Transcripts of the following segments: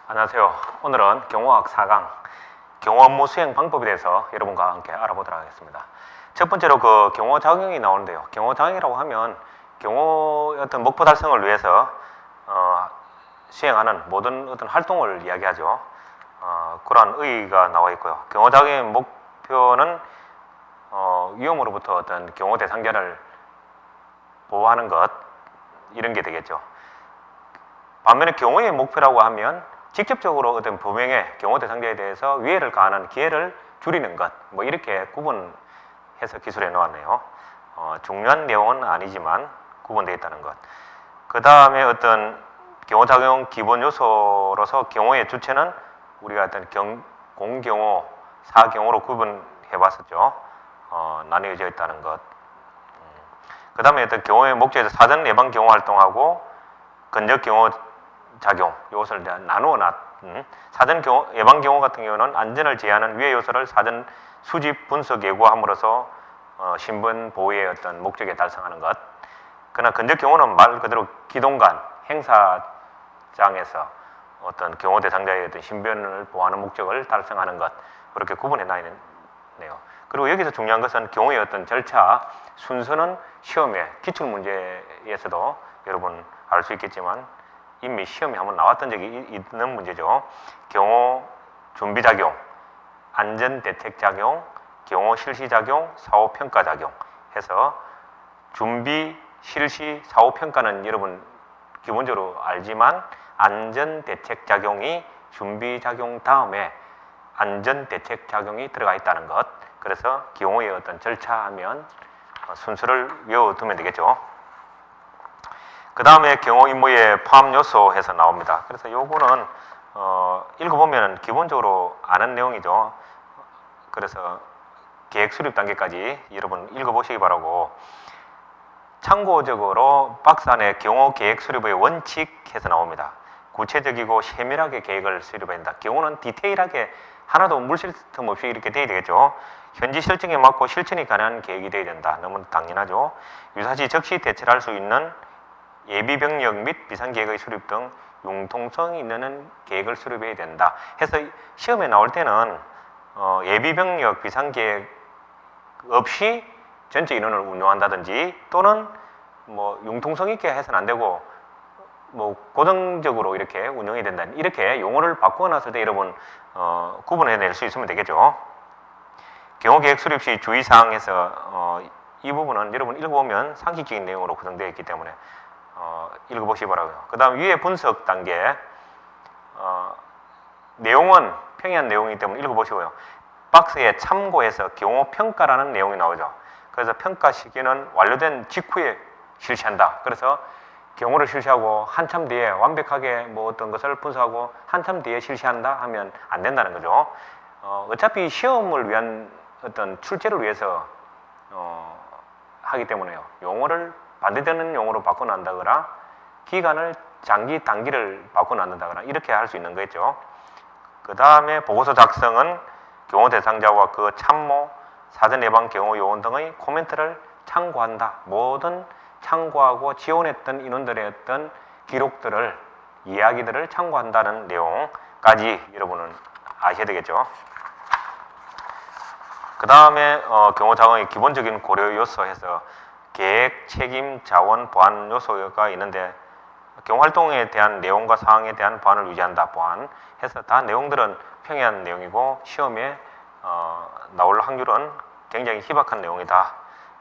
안녕하세요. 오늘은 경호학 4강 경호 업무 수행 방법에 대해서 여러분과 함께 알아보도록 하겠습니다. 첫 번째로 그 경호 작용이 나오는데요. 경호 작용이라고 하면 경호의 어떤 목표 달성을 위해서 수행하는 모든 어떤 활동을 이야기하죠. 그러한 의의가 나와 있고요. 경호 작용의 목표는 위험으로부터 어떤 경호 대상자를 보호하는 것, 이런 게 되겠죠. 반면에 경호의 목표라고 하면 직접적으로 어떤 범행의 경호 대상자에 대해서 위해를 가하는 기회를 줄이는 것, 뭐 이렇게 구분해서 기술해 놓았네요. 중요한 내용은 아니지만 구분되어 있다는 것. 그 다음에 어떤 경호작용 기본 요소로서 경호의 주체는 우리가 어떤 공경호, 사경호로 구분해 봤었죠. 나뉘어져 있다는 것. 그 다음에 어떤 경호의 목적에서 사전 예방 경호 활동하고 근접 경호 작용, 이것을 나누어 놨. 사전 예방 경호 같은 경우는 안전을 제한하는 위해 요소를 사전 수집, 분석, 예고함으로써 신분 보호의 어떤 목적에 달성하는 것. 그러나 근접 경호는 말 그대로 기동간, 행사장에서 어떤 경호 대상자의 어떤 신변을 보호하는 목적을 달성하는 것, 그렇게 구분해 놔있네요. 그리고 여기서 중요한 것은 경호의 어떤 절차, 순서는 시험에, 기출문제에서도 여러분 알 수 있겠지만 이미 시험에 한번 나왔던 적이 있는 문제죠. 경호 준비작용, 안전대책작용, 경호 실시작용, 사후평가작용 해서 준비, 실시, 사후평가는 여러분 기본적으로 알지만 안전대책작용이 준비작용 다음에 안전대책작용이 들어가 있다는 것. 그래서 경호의 어떤 절차하면 순서를 외워두면 되겠죠. 그 다음에 경호 임무의 포함 요소 해서 나옵니다. 그래서 요거는 읽어보면 기본적으로 아는 내용이죠. 그래서 계획 수립 단계까지 여러분 읽어보시기 바라고, 참고적으로 박스 안에 경호 계획 수립의 원칙 해서 나옵니다. 구체적이고 세밀하게 계획을 수립해야 된다. 경호는 디테일하게 하나도 물쉴 틈 없이 이렇게 돼야 되겠죠. 현지 실정에 맞고 실천이 가능한 계획이 돼야 된다. 너무 당연하죠. 유사시 즉시 대처를 할 수 있는 예비병력 및 비상계획의 수립 등 융통성이 있는 계획을 수립해야 된다 해서 시험에 나올 때는 예비병력 비상계획 없이 전체 인원을 운용한다든지 또는 뭐 융통성 있게 해서는 안 되고 뭐 고정적으로 이렇게 운영해야 된다, 이렇게 용어를 바꾸어 놨을 때 여러분 구분해낼 수 있으면 되겠죠. 경호계획 수립 시 주의사항에서 이 부분은 여러분 읽어보면 상식적인 내용으로 구성되어 있기 때문에 읽어보시기 바라고요. 그 다음 위에 분석 단계, 내용은 평이한 내용이기 때문에 읽어보시고요. 박스에 참고해서 경호평가라는 내용이 나오죠. 그래서 평가 시기는 완료된 직후에 실시한다. 그래서 경호를 실시하고 한참 뒤에 완벽하게 뭐 어떤 것을 분석하고 한참 뒤에 실시한다 하면 안 된다는 거죠. 어차피 시험을 위한 어떤 출제를 위해서 하기 때문에요. 용어를 반대되는 용어로 바꿔놓는다거나 기간을 장기, 단기를 바꿔놓는다거나 이렇게 할 수 있는 거겠죠. 그 다음에 보고서 작성은 경호 대상자와 그 참모, 사전 예방 경호 요원 등의 코멘트를 참고한다. 모든 참고하고 지원했던 인원들의 어떤 기록들을, 이야기들을 참고한다는 내용까지 여러분은 아셔야 되겠죠. 그 다음에 경호 작업의 기본적인 고려 요소 해서 계획, 책임, 자원, 보안 요소가 있는데 경호 활동에 대한 내용과 사항에 대한 보안을 유지한다. 보안 해서 다 내용들은 평이한 내용이고 시험에 나올 확률은 굉장히 희박한 내용이다.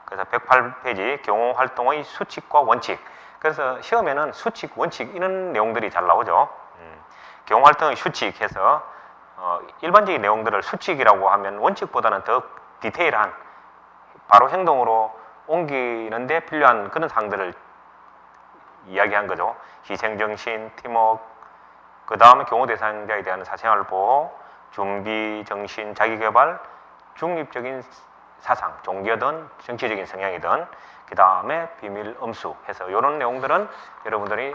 그래서 108페이지 경호 활동의 수칙과 원칙. 그래서 시험에는 수칙, 원칙 이런 내용들이 잘 나오죠. 경호 활동의 수칙 해서 일반적인 내용들을 수칙이라고 하면 원칙보다는 더 디테일한 바로 행동으로 옮기는데 필요한 그런 사항들을 이야기한 거죠. 희생정신, 팀워크, 그 다음에 경호 대상자에 대한 사생활 보호, 준비정신, 자기개발, 중립적인 사상, 종교든 정치적인 성향이든, 그 다음에 비밀 엄수 해서 이런 내용들은 여러분들이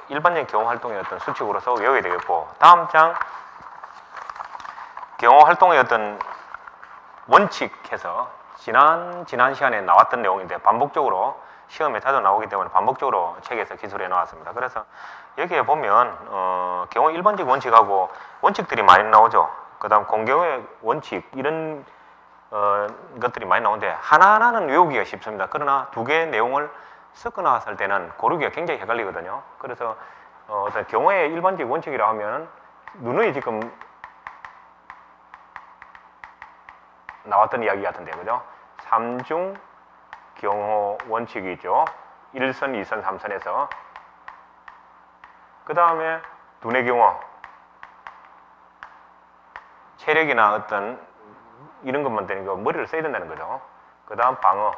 일반적인 경호 활동의 어떤 수칙으로서 외워야 되겠고, 다음 장 경호 활동의 어떤 원칙 해서 지난 시간에 나왔던 내용인데 반복적으로 시험에 자주 나오기 때문에 반복적으로 책에서 기술해 나왔습니다. 그래서 여기에 보면 경우 일반적 원칙하고 원칙들이 많이 나오죠. 그 다음 공경의 원칙 이런 것들이 많이 나오는데 하나하나는 외우기가 쉽습니다. 그러나 두 개의 내용을 섞어 나왔을 때는 고르기가 굉장히 헷갈리거든요. 그래서 어떤 경우의 일반적 원칙이라 하면 누누이 지금 나왔던 이야기 같은데, 그죠? 3중 경호 원칙이 있죠. 1선, 2선, 3선에서. 그 다음에 두뇌 경호. 체력이나 어떤 이런 것만 되니까 머리를 써야 된다는 거죠. 그 다음 방어.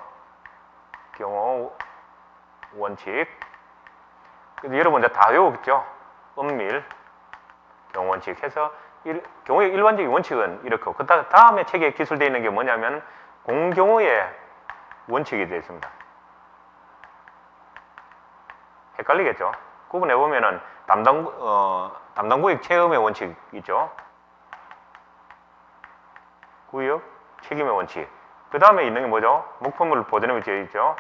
경호 원칙. 여러분 이제 다 외우겠죠? 은밀. 경호 원칙 해서 경호의 일반적인 원칙은 이렇고 그 다음에 책에 기술되어 있는 게 뭐냐면 공경호의 원칙이 되어 있습니다. 헷갈리겠죠? 구분해 보면은 담당구역 체험의 원칙 있죠. 구역 책임의 원칙. 그 다음에 있는 게 뭐죠? 목표물 보존의 원칙 있죠.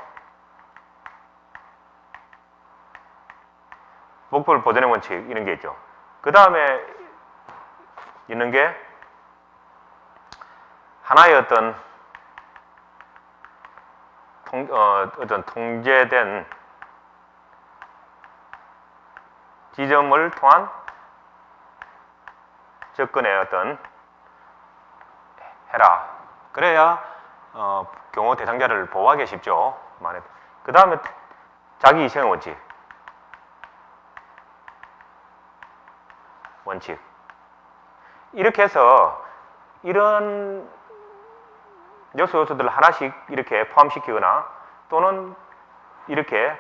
목표물 보존의 원칙 이런 게 있죠. 그 다음에 있는 게 하나의 어떤 통제된 지점을 통한 접근의 어떤 해라. 그래야 경호 대상자를 보호하기 쉽죠. 그 다음에 자기 이성의 원칙. 이렇게 해서 이런 요소들을 하나씩 이렇게 포함시키거나 또는 이렇게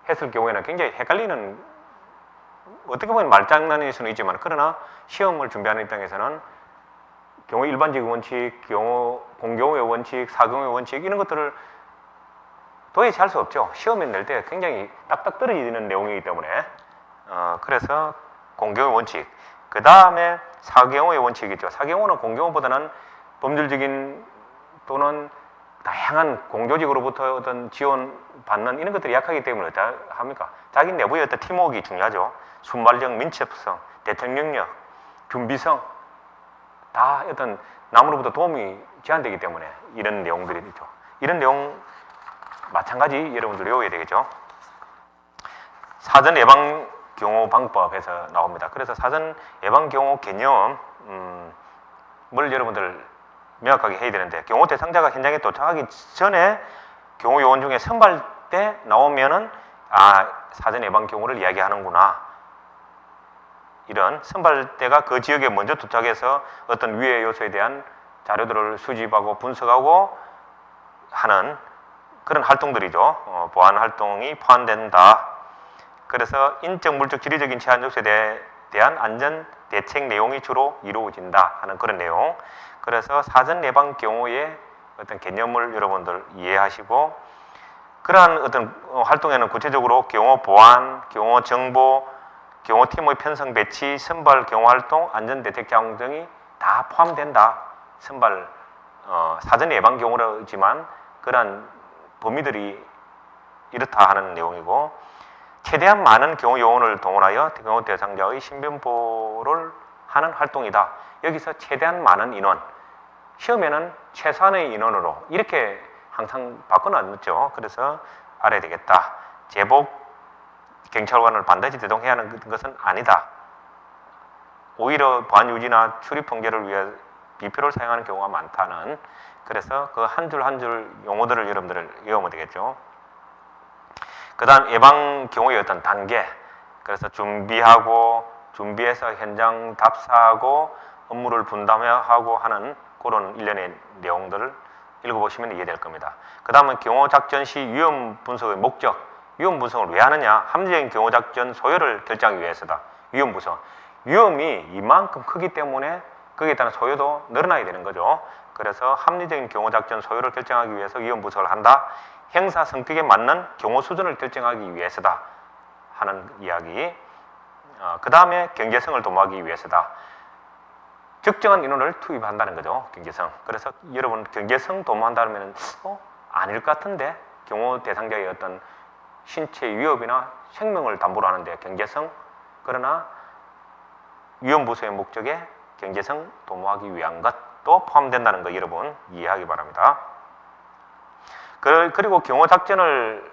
했을 경우에는 굉장히 헷갈리는, 어떻게 보면 말장난일 수는 있지만 그러나 시험을 준비하는 입장에서는 경호 일반적 원칙, 공경호의 원칙, 사경호의 원칙 이런 것들을 도대체 할 수 없죠. 시험에 낼 때 굉장히 딱딱 떨어지는 내용이기 때문에 그래서 공경호의 원칙, 그 다음에 사경호의 원칙이죠. 사경호는 공경호보다는 법률적인 또는 다양한 공조직으로부터 어떤 지원받는 이런 것들이 약하기 때문에 어떻게 합니까? 자기 내부의 어떤 팀워크가 중요하죠. 순발력, 민첩성, 대통령력, 준비성 다 어떤 남으로부터 도움이 제한되기 때문에 이런 내용들이 있죠. 이런 내용 마찬가지 여러분들 외워야 되겠죠. 사전 예방 경호 방법에서 나옵니다. 그래서 사전 예방 경호 개념을 여러분들 명확하게 해야 되는데, 경호 대상자가 현장에 도착하기 전에 경호 요원 중에 선발 때 나오면은 사전 예방 경호를 이야기하는구나. 이런 선발대가 그 지역에 먼저 도착해서 어떤 위해 요소에 대한 자료들을 수집하고 분석하고 하는 그런 활동들이죠. 보안 활동이 포함된다. 그래서 인적, 물적, 지리적인 제한 요소에 대한 안전 대책 내용이 주로 이루어진다 하는 그런 내용. 그래서 사전 예방 경호의 어떤 개념을 여러분들 이해하시고, 그러한 어떤 활동에는 구체적으로 경호 보안, 경호 정보, 경호팀의 편성 배치, 선발 경호 활동, 안전 대책 자원 등이 다 포함된다. 선발 사전 예방 경호라지만 그러한 범위들이 이렇다 하는 내용이고, 최대한 많은 경호 요원을 동원하여 경호 대상자의 신변보호를 하는 활동이다. 여기서 최대한 많은 인원, 시험에는 최소한의 인원으로 이렇게 항상 바꿔놨죠. 그래서 알아야 되겠다. 제복 경찰관을 반드시 대동해야 하는 것은 아니다. 오히려 보안 유지나 출입 통제를 위해 비표를 사용하는 경우가 많다는, 그래서 그 한 줄 한 줄 용어들을 여러분들 외우면 되겠죠. 그 다음 예방 경호의 어떤 단계, 그래서 준비해서 현장 답사하고 업무를 분담하고 하는 그런 일련의 내용들을 읽어보시면 이해될 겁니다. 그 다음은 경호작전 시 위험 분석의 목적, 위험 분석을 왜 하느냐? 합리적인 경호작전 소요를 결정하기 위해서다. 위험 분석. 위험이 이만큼 크기 때문에 거기에 따른 소요도 늘어나야 되는 거죠. 그래서 합리적인 경호작전 소요를 결정하기 위해서 위험 분석을 한다. 행사 성격에 맞는 경호 수준을 결정하기 위해서다 하는 이야기. 그 다음에 경제성을 도모하기 위해서다. 적정한 인원을 투입한다는 거죠. 경제성. 그래서 여러분 경제성 도모한다면 아닐 것 같은데 경호 대상자의 어떤 신체 위협이나 생명을 담보로 하는데 경제성, 그러나 위험부수의 목적에 경제성 도모하기 위한 것도 포함된다는 거 여러분 이해하기 바랍니다. 그리고 경호 작전을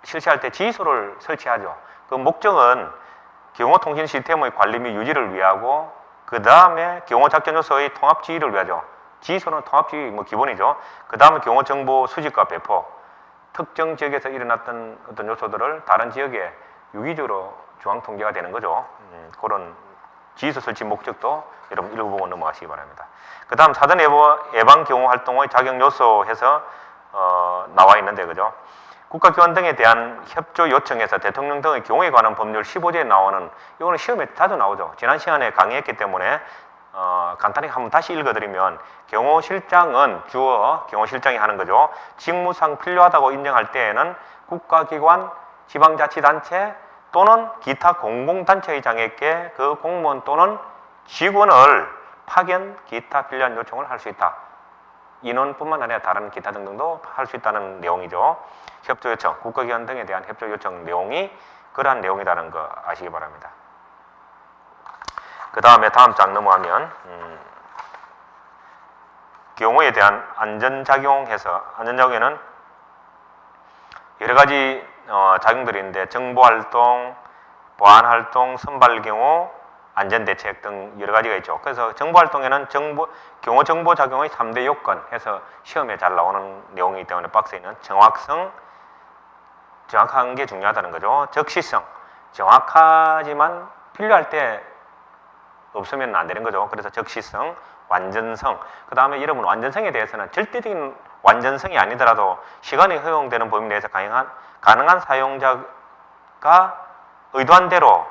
실시할 때 지휘소를 설치하죠. 그 목적은 경호 통신 시스템의 관리 및 유지를 위하고 그 다음에 경호 작전 요소의 통합 지휘를 위하죠. 지휘소는 통합 지휘 기본이죠. 그 다음에 경호 정보 수집과 배포, 특정 지역에서 일어났던 어떤 요소들을 다른 지역에 유기적으로 중앙 통제가 되는 거죠. 그런 지휘소 설치 목적도 여러분 읽어보고 넘어가시기 바랍니다. 그 다음 사전 예방 경호 활동의 자격 요소 해서 나와 있는데, 그죠? 국가기관 등에 대한 협조 요청에서 대통령 등의 경호에 관한 법률 15조에 나오는, 이거는 시험에 자주 나오죠. 지난 시간에 강의했기 때문에 간단히 한번 다시 읽어드리면, 경호실장은 주어 경호실장이 하는 거죠. 직무상 필요하다고 인정할 때에는 국가기관, 지방자치단체 또는 기타 공공단체의 장에게 그 공무원 또는 직원을 파견, 기타 필요한 요청을 할 수 있다. 인원뿐만 아니라 다른 기타 등등도 할 수 있다는 내용이죠. 협조 요청, 국가기관 등에 대한 협조 요청 내용이 그러한 내용이라는 거 아시기 바랍니다. 그 다음에 다음 장 넘어가면 경호에 대한 안전작용에서, 안전작용에는 여러 가지 작용들이 있는데 정보활동, 보안활동, 선발경호, 안전대책 등 여러 가지가 있죠. 그래서 정보활동에는 경호 정보작용의 3대 요건 해서 시험에 잘 나오는 내용이기 때문에 박스에는 정확성, 정확한 게 중요하다는 거죠. 적시성, 정확하지만 필요할 때 없으면 안 되는 거죠. 그래서 적시성, 완전성, 그 다음에 여러분 완전성에 대해서는 절대적인 완전성이 아니더라도 시간이 허용되는 범위 내에서 가능한 사용자가 의도한 대로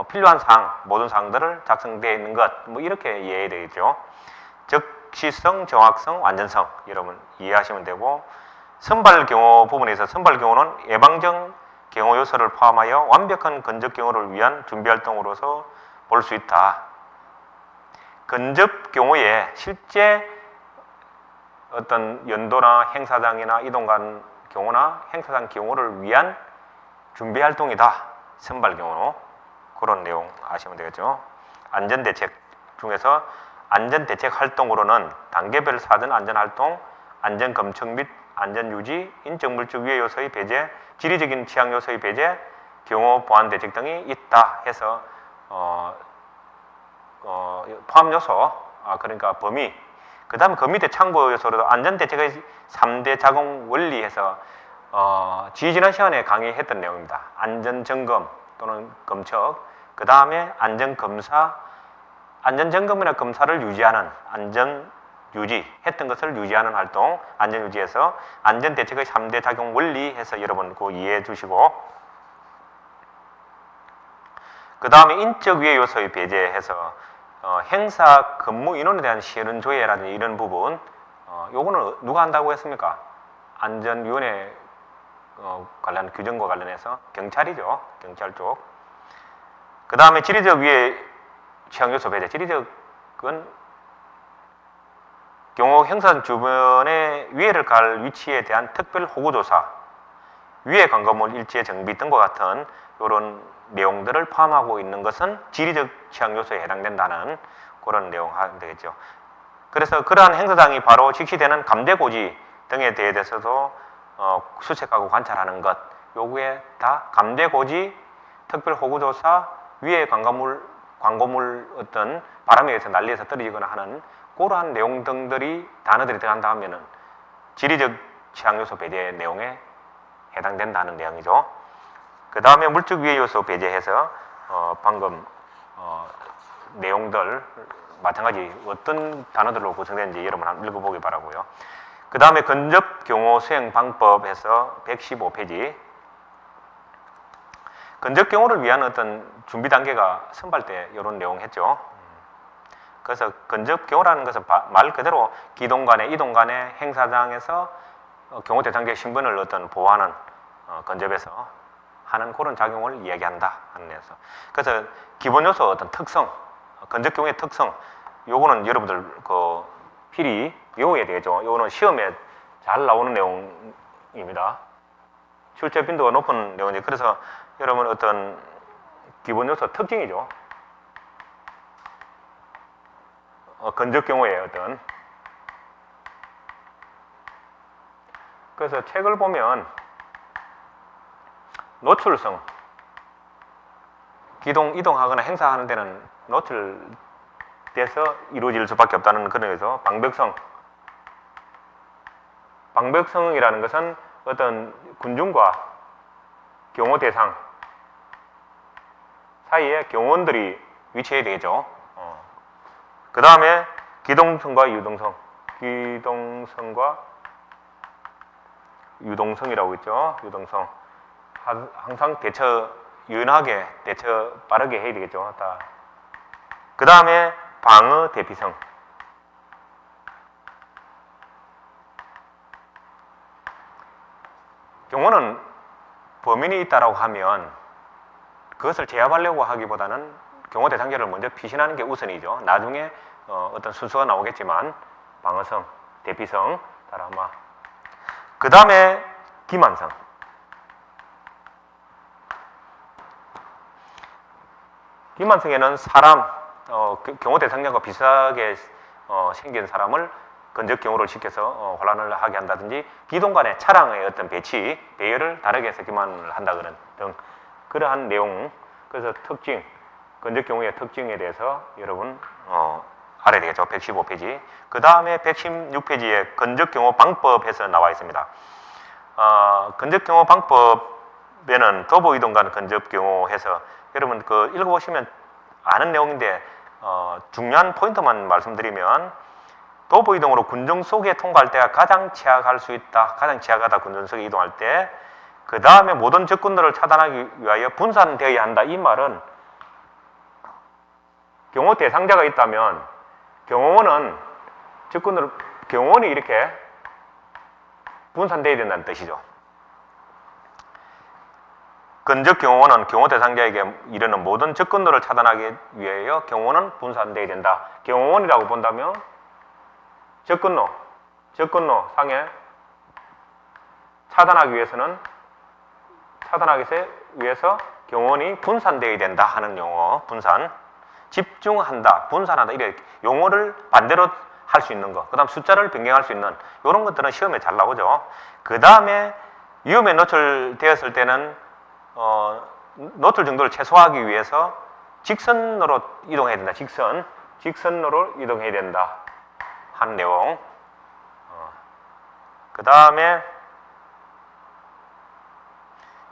필요한 사항, 모든 사항들을 작성되어 있는 것, 뭐 이렇게 이해되겠죠. 적시성, 정확성, 완전성 여러분 이해하시면 되고, 선발 경호 부분에서 선발 경호는 예방적 경호 요소를 포함하여 완벽한 근접 경호를 위한 준비 활동으로서 볼 수 있다. 근접 경호에 실제 어떤 연도나 행사장이나 이동간 경호나 행사장 경호를 위한 준비 활동이다. 선발 경호. 그런 내용 아시면 되겠죠. 안전대책 중에서 안전대책 활동으로는 단계별 사전 안전활동, 안전검측 및 안전유지, 인적물질 위해 요소의 배제, 지리적인 취약 요소의 배제, 경호 보안대책 등이 있다 해서 포함 요소, 그러니까 범위, 그 다음에 그 밑에 참고 요소로도 안전대책의 3대 작용 원리에서 지난 시간에 강의했던 내용입니다. 안전점검 또는 검측, 그 다음에 안전검사, 안전점검이나 검사를 유지하는 안전유지, 했던 것을 유지하는 활동, 안전유지에서 안전대책의 3대 작용 원리 해서 여러분 그거 이해해 주시고, 그 다음에 인적 위해 요소의 배제해서 행사 근무 인원에 대한 실현 조회라든지 이런 부분, 요거는 누가 한다고 했습니까? 안전위원회 관련 규정과 관련해서 경찰이죠. 경찰 쪽. 그 다음에 지리적 위해 취약 요소 배제. 지리적은 경호 행사 주변에 위해를 가할 위치에 대한 특별 호구조사, 위해 관건물 일지의 정비 등과 같은 이런 내용들을 포함하고 있는 것은 지리적 취약 요소에 해당된다는 그런 내용 하면 되겠죠. 그래서 그러한 행사장이 바로 직시되는 감대고지 등에 대해서도 수색하고 관찰하는 것, 요구에 다 감대고지, 특별 호구조사, 위해 광고물 어떤 바람에 의해서 난리에서 떨어지거나 하는 그러한 내용 등들이 단어들이 들어간다 하면은 지리적 취약 요소 배제 내용에 해당된다는 내용이죠. 그 다음에 물적 위해 요소 배제해서 방금 내용들 마찬가지 어떤 단어들로 구성되는지 여러분 한번 읽어보기 바라고요. 그 다음에 근접 경호 수행 방법에서 115페이지, 근접 경호를 위한 어떤 준비 단계가 선발 때 이런 내용 했죠. 그래서 근접 경호라는 것은 말 그대로 기동 간에 이동 간에 행사장에서 경호 대상자의 신분을 어떤 보호하는 근접에서 하는 그런 작용을 이야기한다 하는 데서, 그래서 기본 요소 어떤 특성, 근접 경호의 특성, 요거는 여러분들 필히 외워야 되죠. 요거는 시험에 잘 나오는 내용입니다. 출제 빈도가 높은 내용이죠. 그래서 여러분 어떤 기본 요소 특징이죠. 건적 경우에 어떤. 그래서 책을 보면 노출성, 기동, 이동하거나 행사하는 데는 노출돼서 이루어질 수밖에 없다는 그런 의미에서 방벽성. 방벽성이라는 것은 어떤 군중과 경호 대상 사이에 경호원들이 위치해야 되겠죠. 그 다음에 기동성과 유동성. 기동성과 유동성이라고 있죠. 유동성. 항상 유연하게, 빠르게 해야 되겠죠. 그 다음에 방어 대피성. 경호는 범인이 있다라고 하면 그것을 제압하려고 하기보다는 경호 대상자를 먼저 피신하는 게 우선이죠. 나중에 어떤 순서가 나오겠지만 방어성, 대피성, 따라마. 그 다음에 기만성. 기만성에는 사람, 경호 대상자가 비슷하게 생긴 사람을 건적 경호를 시켜서 혼란을 하게 한다든지 기동 간의 차량의 어떤 배열을 다르게 해서 기만을 한다거나 등 그러한 내용, 그래서 특징, 건적 경호의 특징에 대해서 여러분 알아야 되겠죠. 115페이지. 그 다음에 116페이지에 건적 경호 방법에서 나와 있습니다. 건적 경호 방법에는 도보 이동 간 건적 경호해서 여러분 그 읽어보시면 아는 내용인데 중요한 포인트만 말씀드리면 도보 이동으로 군중 속에 통과할 때가 가장 취약할 수 있다. 가장 취약하다. 군중 속에 이동할 때. 그 다음에 모든 적군들을 차단하기 위하여 분산되어야 한다. 이 말은 경호 대상자가 있다면 경호원은 경호원이 이렇게 분산되어야 된다는 뜻이죠. 건적 경호원은 경호 대상자에게 이르는 모든 적군들을 차단하기 위하여 경호원은 분산되어야 된다. 경호원이라고 본다면 접근로 상에 차단하기 위해서 경호원이 분산되어야 된다 하는 용어. 분산, 집중한다, 분산한다 이렇게 용어를 반대로 할 수 있는 거. 그 다음 숫자를 변경할 수 있는 이런 것들은 시험에 잘 나오죠. 그 다음에 위험에 노출되었을 때는 노출 정도를 최소화하기 위해서 직선으로 이동해야 된다. 직선로로 이동해야 된다 하는 내용. 그 다음에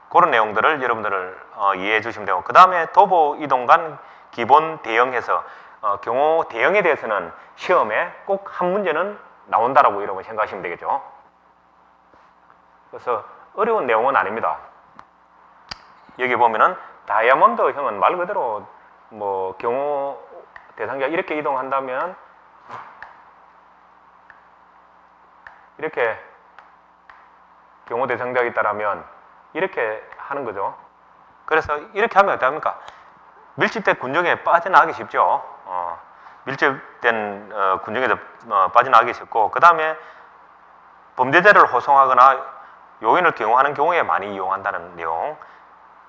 그런 내용들을 여러분들을 이해해 주시면 되고, 그 다음에 도보 이동 간 기본 대형에서 경호 대형에 대해서는 시험에 꼭 한 문제는 나온다라고 여러분 생각하시면 되겠죠. 그래서 어려운 내용은 아닙니다. 여기 보면은 다이아몬드형은 말 그대로 뭐 경호 대상자 이렇게 이동한다면 이렇게 경호 대상자가 있다라면 이렇게 하는 거죠. 그래서 이렇게 하면 어떡합니까? 밀집된 군중에 빠져나가기 쉽죠. 밀집된 군중에서 빠져나가기 쉽고, 그 다음에 범죄자를 호송하거나 요인을 경호하는 경우에 많이 이용한다는 내용.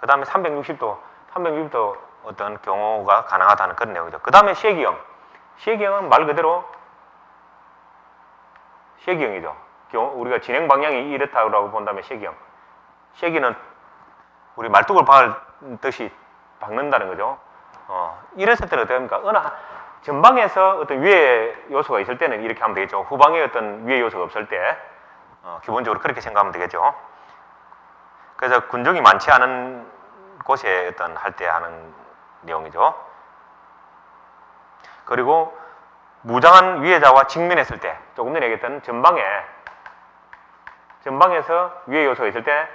그 다음에 360도 어떤 경호가 가능하다는 그런 내용이죠. 그 다음에 시기형은 말 그대로 시기형이죠. 우리가 진행 방향이 이렇다고 본다면 시기는 우리 말뚝을 박듯이 박는다는 거죠. 이랬을 때는 어떻게 합니까? 어느 전방에서 어떤 위에 요소가 있을 때는 이렇게 하면 되겠죠. 후방에 어떤 위에 요소가 없을 때 기본적으로 그렇게 생각하면 되겠죠. 그래서 군중이 많지 않은 곳에 어떤 할 때 하는 내용이죠. 그리고 무장한 위해자와 직면했을 때, 조금 전에 얘기했던 전방에서 위에 요소가 있을 때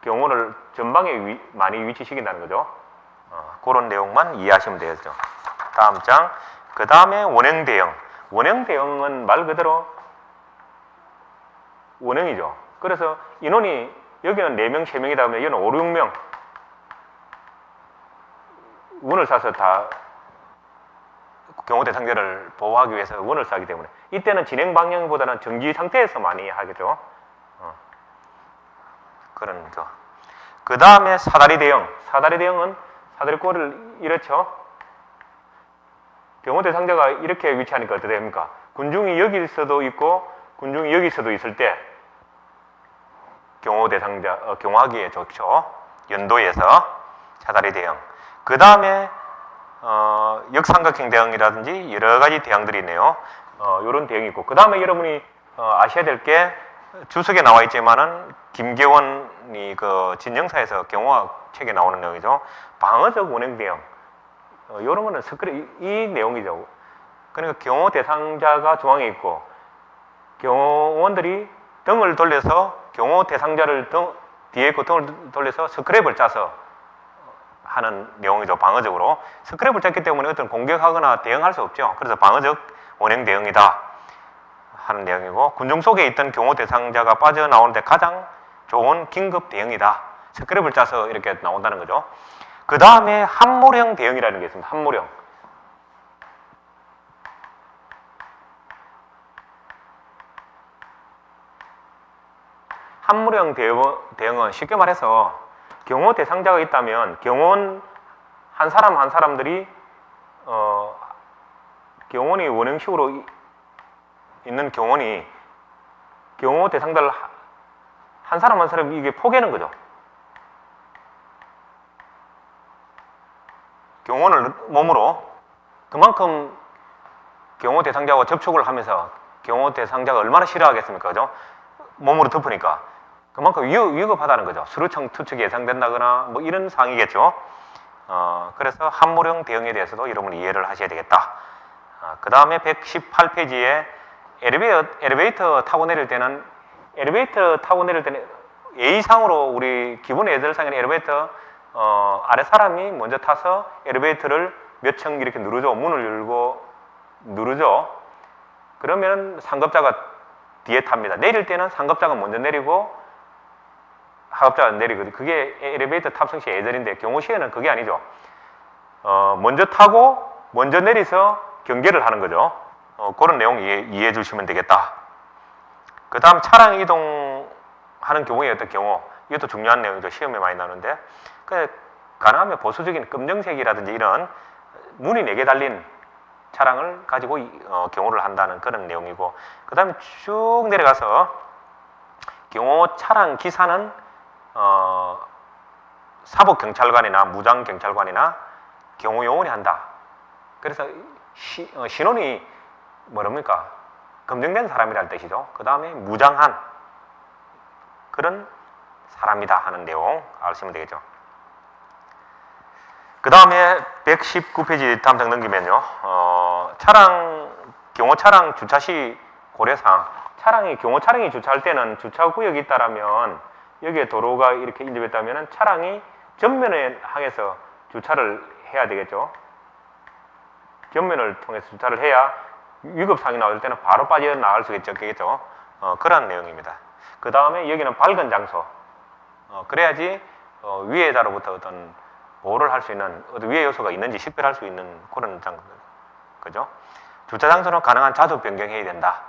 경호를 전방에 많이 위치시킨다는 거죠. 그런 내용만 이해하시면 되겠죠. 다음 장. 그 다음에 원형 대형은 말 그대로 원형이죠. 그래서 인원이 여기는 4명, 3명이다 하면 여기는 5, 6명 원을 싸서 다 경호 대상자를 보호하기 위해서 원을 싸기 때문에 이때는 진행 방향보다는 정지 상태에서 많이 하겠죠. 그런 거. 그 다음에 사다리 대응. 사다리 대응은 사다리 꼴을 이렇죠. 경호 대상자가 이렇게 위치하니까 어떻게 됩니까? 군중이 여기서도 있고 군중이 여기서도 있을 때 경호 대상자 경호하기에 좋죠. 연도에서 사다리 대응. 그 다음에 역삼각형 대응이라든지 여러 가지 대응들이 있네요. 이런 대응이 있고 그 다음에 여러분이 아셔야 될 게 주석에 나와 있지만은 김계원이 그 진영사에서 경호학 책에 나오는 내용이죠. 방어적 운행 대응. 이런 거는 이 내용이죠. 그러니까 경호 대상자가 중앙에 있고 경호원들이 등을 돌려서 경호 대상자를 뒤에 있고 등을 돌려서 스크랩을 짜서 하는 내용이죠. 방어적으로. 스크랩을 짰기 때문에 어떤 공격하거나 대응할 수 없죠. 그래서 방어적 원행 대응이다 하는 내용이고 군중 속에 있던 경호 대상자가 빠져나오는데 가장 좋은 긴급 대응이다. 스크랩을 짜서 이렇게 나온다는 거죠. 그 다음에 함몰형 대응이라는 게 있습니다. 함몰형. 함몰형 대응은 쉽게 말해서 경호 대상자가 있다면 경호원 한 사람 한 사람들이 경호원이 원형식으로 있는 경호원이 경호 대상자를 한 사람 한 사람이 이게 포개는 거죠. 경호원을 몸으로 그만큼 경호 대상자와 접촉을 하면서 경호 대상자가 얼마나 싫어하겠습니까? 그죠? 몸으로 덮으니까 그만큼 위급하다는 거죠. 수류청 투척이 예상된다거나 뭐 이런 상황이겠죠. 그래서 함몰형 대응에 대해서도 여러분이 이해를 하셔야 되겠다. 그 다음에 118페이지에 엘리베이터 타고 내릴 때는 예의상으로 우리 기본 예절상에는 엘리베이터 아래 사람이 먼저 타서 엘리베이터를 몇 층 이렇게 누르죠. 문을 열고 누르죠. 그러면 상급자가 뒤에 탑니다. 내릴 때는 상급자가 먼저 내리고 하급자가 내리거든요. 그게 엘리베이터 탑승 시 예절인데 경호 시에는 그게 아니죠. 먼저 타고 먼저 내려서 경계를 하는 거죠. 그런 내용 이해해 주시면 되겠다. 그 다음 차량 이동하는 경우에 어떤 경우 이것도 중요한 내용이죠. 시험에 많이 나오는데 가능하면 보수적인 검정색이라든지 이런 문이 4개 달린 차량을 가지고 경호를 한다는 그런 내용이고 그 다음에 쭉 내려가서 경호 차량 기사는 사법경찰관이나 무장경찰관이나 경호요원이 한다. 그래서 신원이 뭐랍니까? 검증된 사람이라는 뜻이죠. 그 다음에 무장한 그런 사람이다 하는 내용 아시면 되겠죠. 그 다음에 119페이지 다음 장 넘기면요. 경호 차량 주차 시 고려사항. 경호 차량이 주차할 때는 주차구역이 있다라면 여기에 도로가 이렇게 인접했다면 차량이 전면에 향해서 주차를 해야 되겠죠. 전면을 통해서 주차를 해야 위급상황이 나올 때는 바로 빠져나갈 수 있겠죠. 그런 내용입니다. 그 다음에 여기는 밝은 장소. 그래야지 위에다로부터 어떤 보호를 할 수 있는 어떤 위해 요소가 있는지 식별할 수 있는 그런 장소. 그죠? 주차 장소는 가능한 자주 변경해야 된다.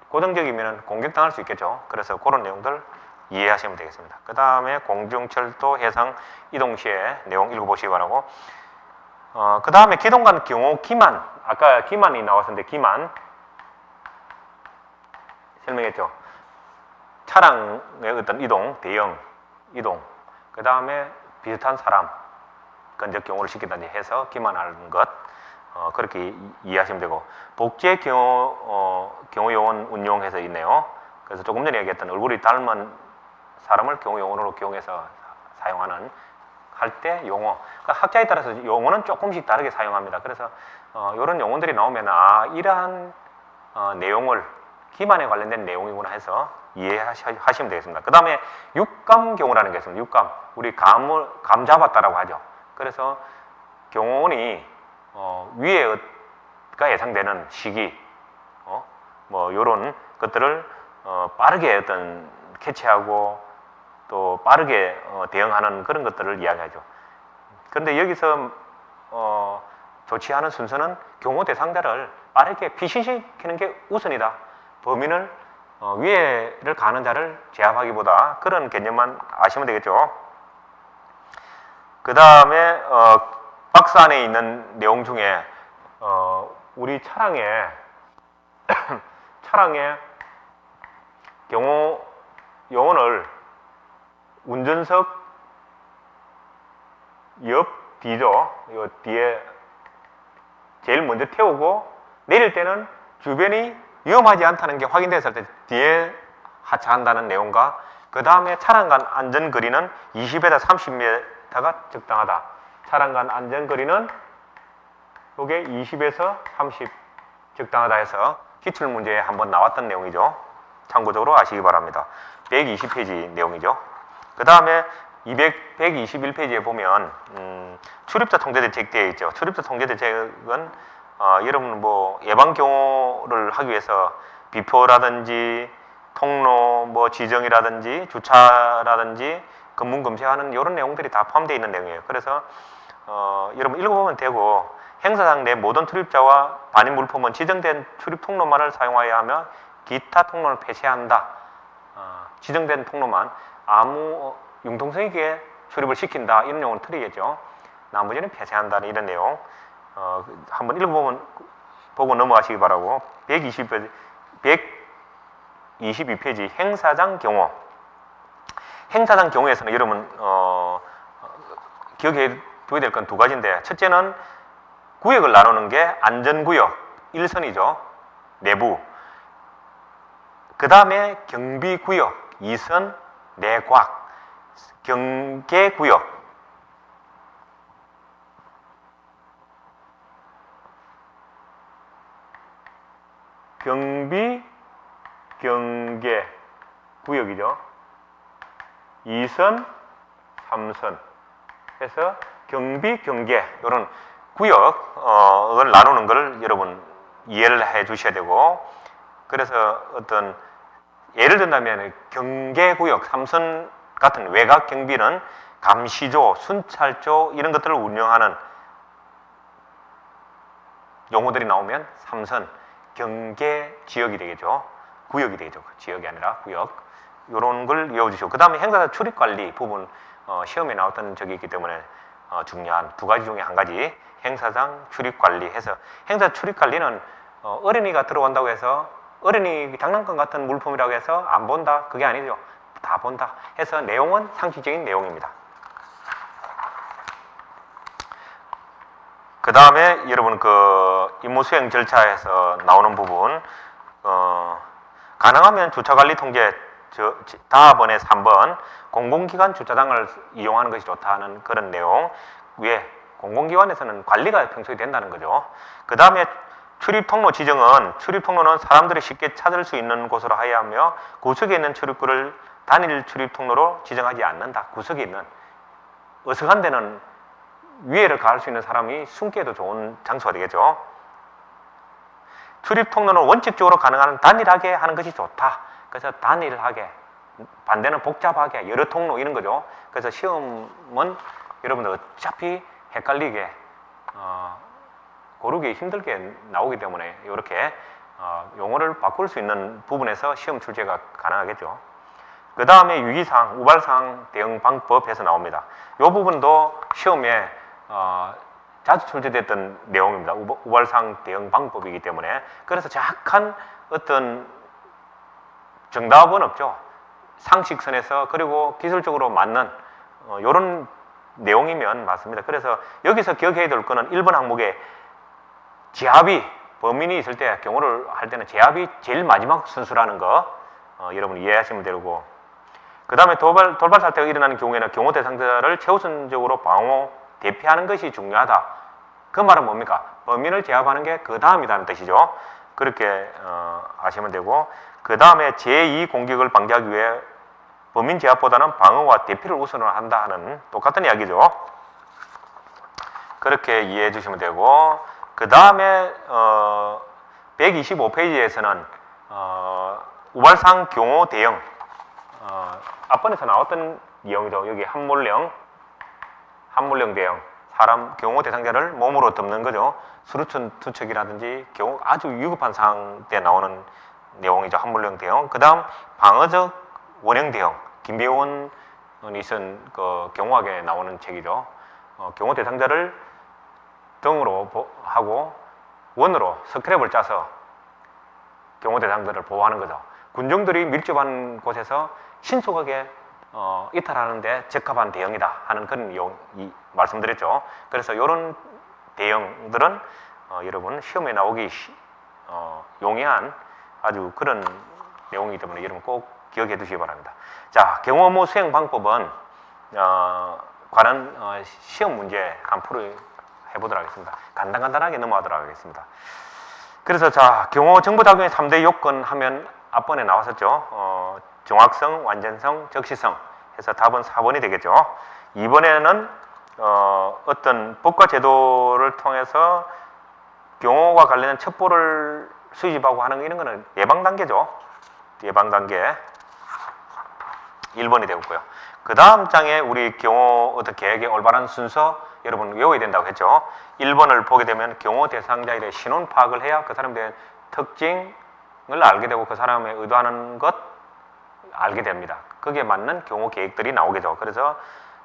고정적이면 공격당할 수 있겠죠. 그래서 그런 내용들 이해하시면 되겠습니다. 그 다음에 공중철도 해상 이동 시에 내용 읽어보시기 바라고. 그 다음에 기동관 경호 기만. 아까 기만이 나왔었는데 기만 설명했죠. 차량의 어떤 이동, 대형 이동. 그 다음에 비슷한 사람 건적 경호를 시키든지 해서 기만하는 것. 그렇게 이해하시면 되고 복제 경호요원 운용해서 있네요. 그래서 조금 전에 얘기했던 얼굴이 닮은 사람을 경호요원으로 기용해서 사용하는 할 때 용어. 그러니까 학자에 따라서 용어는 조금씩 다르게 사용합니다. 그래서 이런 용어들이 나오면 이러한 내용을 기만에 관련된 내용이구나 해서 이해하시면 되겠습니다. 그 다음에 육감 경호라는 게 있습니다. 육감. 우리 감 잡았다라고 하죠. 그래서 경호원이 위에가 예상되는 시기, 뭐 이런 것들을 빠르게 어떤 캐치하고 또 빠르게 대응하는 그런 것들을 이야기하죠. 그런데 여기서 조치하는 순서는 경호 대상자를 빠르게 피신시키는 게 우선이다. 범인을 위해를 가는 자를 제압하기보다 그런 개념만 아시면 되겠죠. 그 다음에 박스 안에 있는 내용 중에 우리 차량에 경호 요원을 운전석 옆 뒤죠. 이 뒤에 제일 먼저 태우고 내릴 때는 주변이 위험하지 않다는 게 확인됐을 때 뒤에 하차한다는 내용과 그 다음에 차량 간 안전거리는 20에서 30m가 적당하다. 차량 간 안전거리는 이게 20에서 30 적당하다 해서 기출문제에 한번 나왔던 내용이죠. 참고적으로 아시기 바랍니다. 120페이지 내용이죠. 그 다음에 121페이지에 보면 출입자 통제대책 되어 있죠. 출입자 통제대책은 여러분 뭐 예방 경호를 하기 위해서 비표라든지 통로 뭐 지정이라든지 주차라든지 검문 검색하는 이런 내용들이 다 포함되어 있는 내용이에요. 그래서 여러분 읽어보면 되고 행사장 내 모든 출입자와 반입 물품은 지정된 출입 통로만을 사용하여야 하며 기타 통로를 폐쇄한다. 지정된 통로만 아무 융통성 있게 출입을 시킨다. 이런 내용을 틀리겠죠. 나머지는 폐쇄한다는 이런 내용 한번 읽어보면 보고 넘어가시기 바라고. 122페이지 행사장 경호. 행사장 경호에서는 여러분 기억해 둬야 될 건 두 가지인데 첫째는 구역을 나누는 게 안전구역 1선이죠. 내부. 그 다음에 경비구역 2선 내곽. 경계구역 경비 경계 구역이죠. 2선 3선 해서 경비 경계 이런 구역을 나누는 걸 여러분 이해를 해 주셔야 되고, 그래서 어떤 예를 든다면 경계구역 3선 같은 외곽 경비는 감시조, 순찰조 이런 것들을 운영하는 용어들이 나오면 3선 경계 지역이 되겠죠. 구역이 되겠죠. 지역이 아니라 구역. 이런 걸 외워주시고, 그 다음에 행사장 출입관리 부분 시험에 나왔던 적이 있기 때문에 중요한 두 가지 중에 한 가지 행사장 출입관리 해서, 행사 출입관리는 어린이가 들어온다고 해서 어린이 장난감 같은 물품이라고 해서 안 본다 그게 아니죠. 다 본다 해서 내용은 상식적인 내용입니다. 그 다음에 여러분 그 임무 수행 절차에서 나오는 부분 가능하면 주차관리 통제 다음번에 3번 공공기관 주차장을 이용하는 것이 좋다는 그런 내용. 왜? 공공기관에서는 관리가 평소에 된다는 거죠. 그 다음에 출입통로 지정은 출입통로는 사람들이 쉽게 찾을 수 있는 곳으로 하여야 하며 구석에 있는 출입구를 단일 출입통로로 지정하지 않는다. 구석에 있는 어색한 데는 위해를 가할 수 있는 사람이 숨기에도 좋은 장소가 되겠죠. 출입통로는 원칙적으로 가능한 단일하게 하는 것이 좋다. 그래서 단일하게, 반대는 복잡하게, 여러 통로 이런 거죠. 그래서 시험은 여러분들 어차피 헷갈리게 고르기 힘들게 나오기 때문에 이렇게 용어를 바꿀 수 있는 부분에서 시험 출제가 가능하겠죠. 그 다음에 위기사항, 우발사항 대응 방법에서 나옵니다. 이 부분도 시험에 자주 출제됐던 내용입니다. 우발사항 대응 방법이기 때문에. 그래서 정확한 어떤 정답은 없죠. 상식선에서 그리고 기술적으로 맞는 이런 내용이면 맞습니다. 그래서 여기서 기억해야 될 거는 1번 항목에 제압이, 범인이 있을 때 경호를 할 때는 제압이 제일 마지막 순서라는 거 여러분 이해하시면 되고, 그 다음에 돌발 사태가 일어나는 경우에는 경호 대상자를 최우선적으로 방어, 대피하는 것이 중요하다. 그 말은 뭡니까? 범인을 제압하는 게 그 다음이라는 뜻이죠. 그렇게 아시면 되고, 그 다음에 제2 공격을 방지하기 위해 범인 제압보다는 방어와 대피를 우선으로 한다 하는 똑같은 이야기죠. 그렇게 이해해 주시면 되고, 그 다음에 125페이지에서는 우발상 경호 대응, 앞번에서 나왔던 내용이죠. 여기 함몰령 대응, 사람 경호 대상자를 몸으로 덮는 거죠. 수루촌 투척이라든지 경우 아주 위급한 상황 때 나오는 내용이죠. 함몰령 대응. 그 다음 방어적 원형 대응. 김배원이 쓴 그 경호학에 나오는 책이죠. 경호 대상자를 등으로 하고 원으로 스크랩을 짜서 경호 대상자를 보호하는 거죠. 군중들이 밀집한 곳에서 신속하게 이탈하는데 적합한 대응이다 하는 그런 말씀드렸죠. 그래서 이런 대응들은 여러분 시험에 나오기 용이한 아주 그런 내용이기 때문에 여러분 꼭 기억해 두시기 바랍니다. 자, 경호 업무 수행 방법은 관한 시험 문제 한 풀이 해보도록 하겠습니다. 간단하게 넘어가도록 하겠습니다. 그래서 자, 경호 정보작용의 3대 요건 하면 앞번에 나왔었죠. 정확성, 완전성, 적시성 해서 답은 4번이 되겠죠. 2번에는 어떤 법과 제도를 통해서 경호와 관련된 첩보를 수집하고 하는 이런 거는 예방 단계죠. 예방 단계 1번이 되고요. 그 다음 장에 우리 경호 어떤 계획의 올바른 순서 여러분 외워야 된다고 했죠. 1번을 보게 되면 경호 대상자에 신원 파악을 해야 그 사람에 대한 특징을 알게 되고 그 사람의 의도하는 것 알게 됩니다. 거기에 맞는 경호 계획들이 나오겠죠. 그래서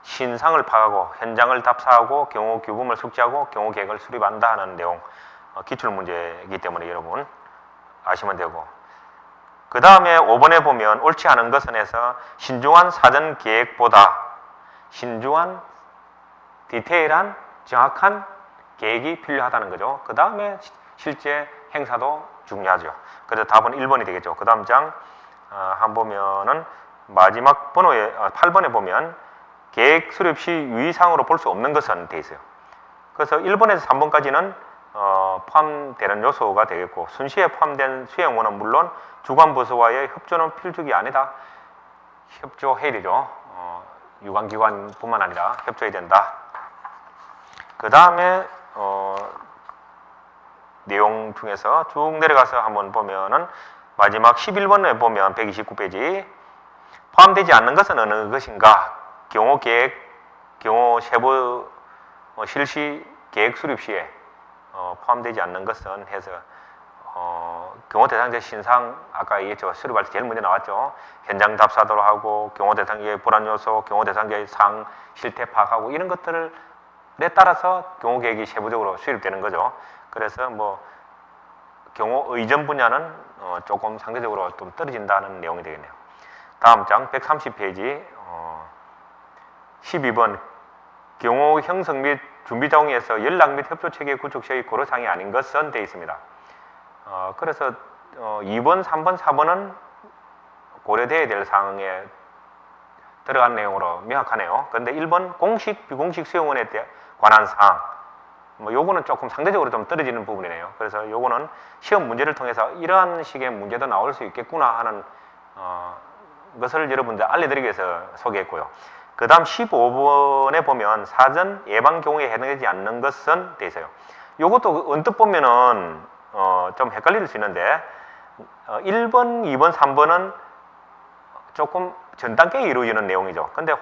신상을 파악하고 현장을 답사하고 경호 규범을 숙지하고 경호 계획을 수립한다 하는 내용 기출 문제이기 때문에 여러분 아시면 되고, 그 다음에 5번에 보면 옳지 않은 것은 해서 신중한 사전 계획보다 신중한 디테일한 정확한 계획이 필요하다는 거죠. 그 다음에 실제 행사도 중요하죠. 그래서 답은 1번이 되겠죠. 그 다음 장 한번 보면은 마지막 번호에 8번에 보면 계획 수립 시 유의사항으로 볼 수 없는 것은 돼 있어요. 그래서 1번에서 3번까지는 포함되는 요소가 되겠고, 순시에 포함된 수행원은 물론 주관부서와의 협조는 필수가 아니다. 협조해야 되죠. 유관기관뿐만 아니라 협조해야 된다. 그 다음에 내용 중에서 쭉 내려가서 한번 보면은 마지막 11번에 보면 129페이지 포함되지 않는 것은 어느 것인가? 경호 계획, 경호 세부 실시 계획 수립 시에 포함되지 않는 것은 해서 경호 대상자 신상 아까 얘기했죠. 수립할 때 제일 먼저 나왔죠. 현장 답사도록 하고 경호 대상자의 불안 요소, 경호 대상자의 상 실태 파악하고 이런 것들에 따라서 경호 계획이 세부적으로 수립되는 거죠. 그래서 뭐 경호 의전 분야는 조금 상대적으로 좀 떨어진다는 내용이 되겠네요. 다음 장 130페이지 12번 경호 형성 및 준비 작업에서 연락 및 협조 체계 구축 시의 고려사항이 아닌 것은 되어 있습니다. 그래서 2번, 3번, 4번은 고려되어야 될 사항에 들어간 내용으로 명확하네요. 그런데 1번 공식, 비공식 수용원에 관한 사항 요거는 조금 상대적으로 좀 떨어지는 부분이네요. 그래서 요거는 시험 문제를 통해서 이러한 식의 문제도 나올 수 있겠구나 하는 것을 여러분들 알려드리기 위해서 소개했고요. 그 다음 15번에 보면 사전 예방 경우에 해당되지 않는 것은 돼 있어요. 요것도 언뜻 보면은 좀 헷갈릴 수 있는데 1번, 2번, 3번은 조금 전 단계에 이루어지는 내용이죠. 근데